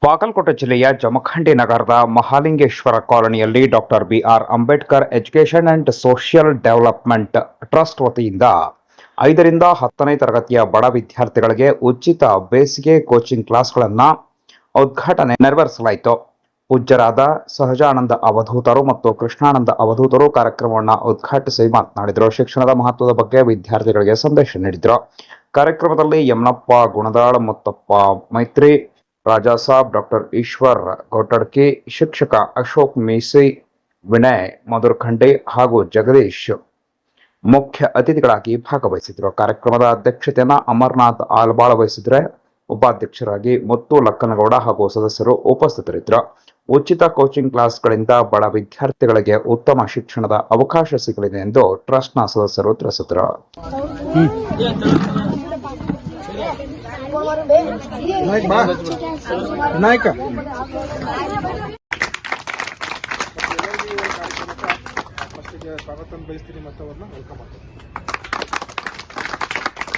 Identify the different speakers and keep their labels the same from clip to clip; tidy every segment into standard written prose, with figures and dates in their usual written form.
Speaker 1: ಬಾಗಲಕೋಟೆ ಜಿಲ್ಲೆಯ ಜಮಖಂಡಿ ನಗರದ ಮಹಾಲಿಂಗೇಶ್ವರ ಕಾಲೋನಿಯಲ್ಲಿ doctor BR Ambedkar education and social development trust ವತಿಯಿಂದ 5ರಿಂದ 10ನೇ ತರಗತಿಯ ಬಡ ವಿದ್ಯಾರ್ಥಿಗಳಿಗೆ ಉಚಿತ ಬೇಸಿಗೆ ಕೋಚಿಂಗ್ ಕ್ಲಾಸ್ಗಳನ್ನು ಉದ್ಘಾಟನೆ ನೆರವೇರಿಸಲಾಯಿತು. ಪೂಜ್ಯರಾದ ಸಹಜಾನಂದ ಅವಧೂತರು ಮತ್ತು ಕೃಷ್ಣಾನಂದ ಅವಧೂತರು ಕಾರ್ಯಕ್ರಮವನ್ನು ಉದ್ಘಾಟಿಸಿ ಮಾತನಾಡಿದರು. ಶಿಕ್ಷಣದ ಮಹತ್ವದ ಬಗ್ಗೆ ವಿದ್ಯಾರ್ಥಿಗಳಿಗೆ ಸಂದೇಶ ನೀಡಿದರು. ಕಾರ್ಯಕ್ರಮದಲ್ಲಿ ಯಮನಪ್ಪ ಗುಣದಾಳ್, ಮುತ್ತಪ್ಪ ಮೈತ್ರಿ, ರಾಜಾ ಸಾಬ್, ಡಾಕ್ಟರ್ ಈಶ್ವರ್ ಗೋಟಡ್ಕಿ, ಶಿಕ್ಷಕ ಅಶೋಕ್ ಮೀಸಿ, ವಿನಯ್ ಮಧುರ್ಖಂಡೆ ಹಾಗೂ ಜಗದೀಶ್ ಮುಖ್ಯ ಅತಿಥಿಗಳಾಗಿ ಭಾಗವಹಿಸಿದರು. ಕಾರ್ಯಕ್ರಮದ ಅಧ್ಯಕ್ಷತೆಯನ್ನು ಅಮರನಾಥ್ ಆಲ್ಬಾಳ್ ವಹಿಸಿದರೆ ಉಪಾಧ್ಯಕ್ಷರಾಗಿ ಮುತ್ತು ಲಕ್ಕನಗೌಡ ಹಾಗೂ ಸದಸ್ಯರು ಉಪಸ್ಥಿತರಿದ್ದರು. ಉಚಿತ ಕೋಚಿಂಗ್ ಕ್ಲಾಸ್ಗಳಿಂದ ಬಡ ವಿದ್ಯಾರ್ಥಿಗಳಿಗೆ ಉತ್ತಮ ಶಿಕ್ಷಣದ ಅವಕಾಶ ಸಿಗಲಿದೆ ಎಂದು ಟ್ರಸ್ಟ್ನ ಸದಸ್ಯರು ತಿಳಿಸಿದರು.
Speaker 2: ಸ್ವಾಗತ ಬಯಸ್ತೀನಿ ಮತ್ತು ಅವ್ರನ್ನ ವೆಲ್ಕಮ್ ಮಾಡ್ತೀನಿ.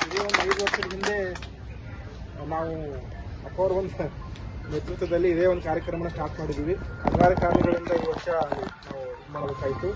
Speaker 2: ಇದೇ ಒಂದು 5 ವರ್ಷದ ಹಿಂದೆ ನಾವು ಅಪ್ಪವ್ರ ಒಂದು ನೇತೃತ್ವದಲ್ಲಿ ಇದೇ ಒಂದು ಕಾರ್ಯಕ್ರಮನ ಸ್ಟಾರ್ಟ್ ಮಾಡಿದ್ದೀವಿ. ಹಲವಾರು ಕಾರಣಗಳಿಂದ ಈ ವರ್ಷ ನಾವು ಮಾಡಬೇಕಾಯಿತು.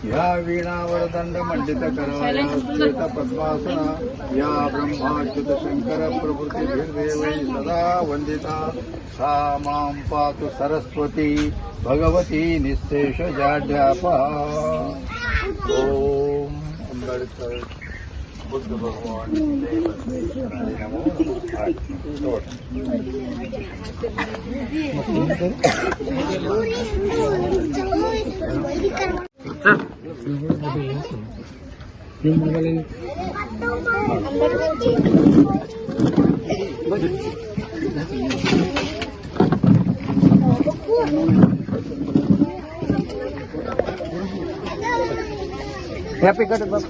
Speaker 3: या वीणावरदंड मंडित करा श्वेत पद्मासना या ब्रह्माच्युत शंकर प्रभृतिर्देवै सदा वंदिता सा मां पातु सरस्वती भगवती निःशेष जाड्यापा. ओम अंबेडकर बुद्ध भगवान नमो
Speaker 2: हैप्पी कट बस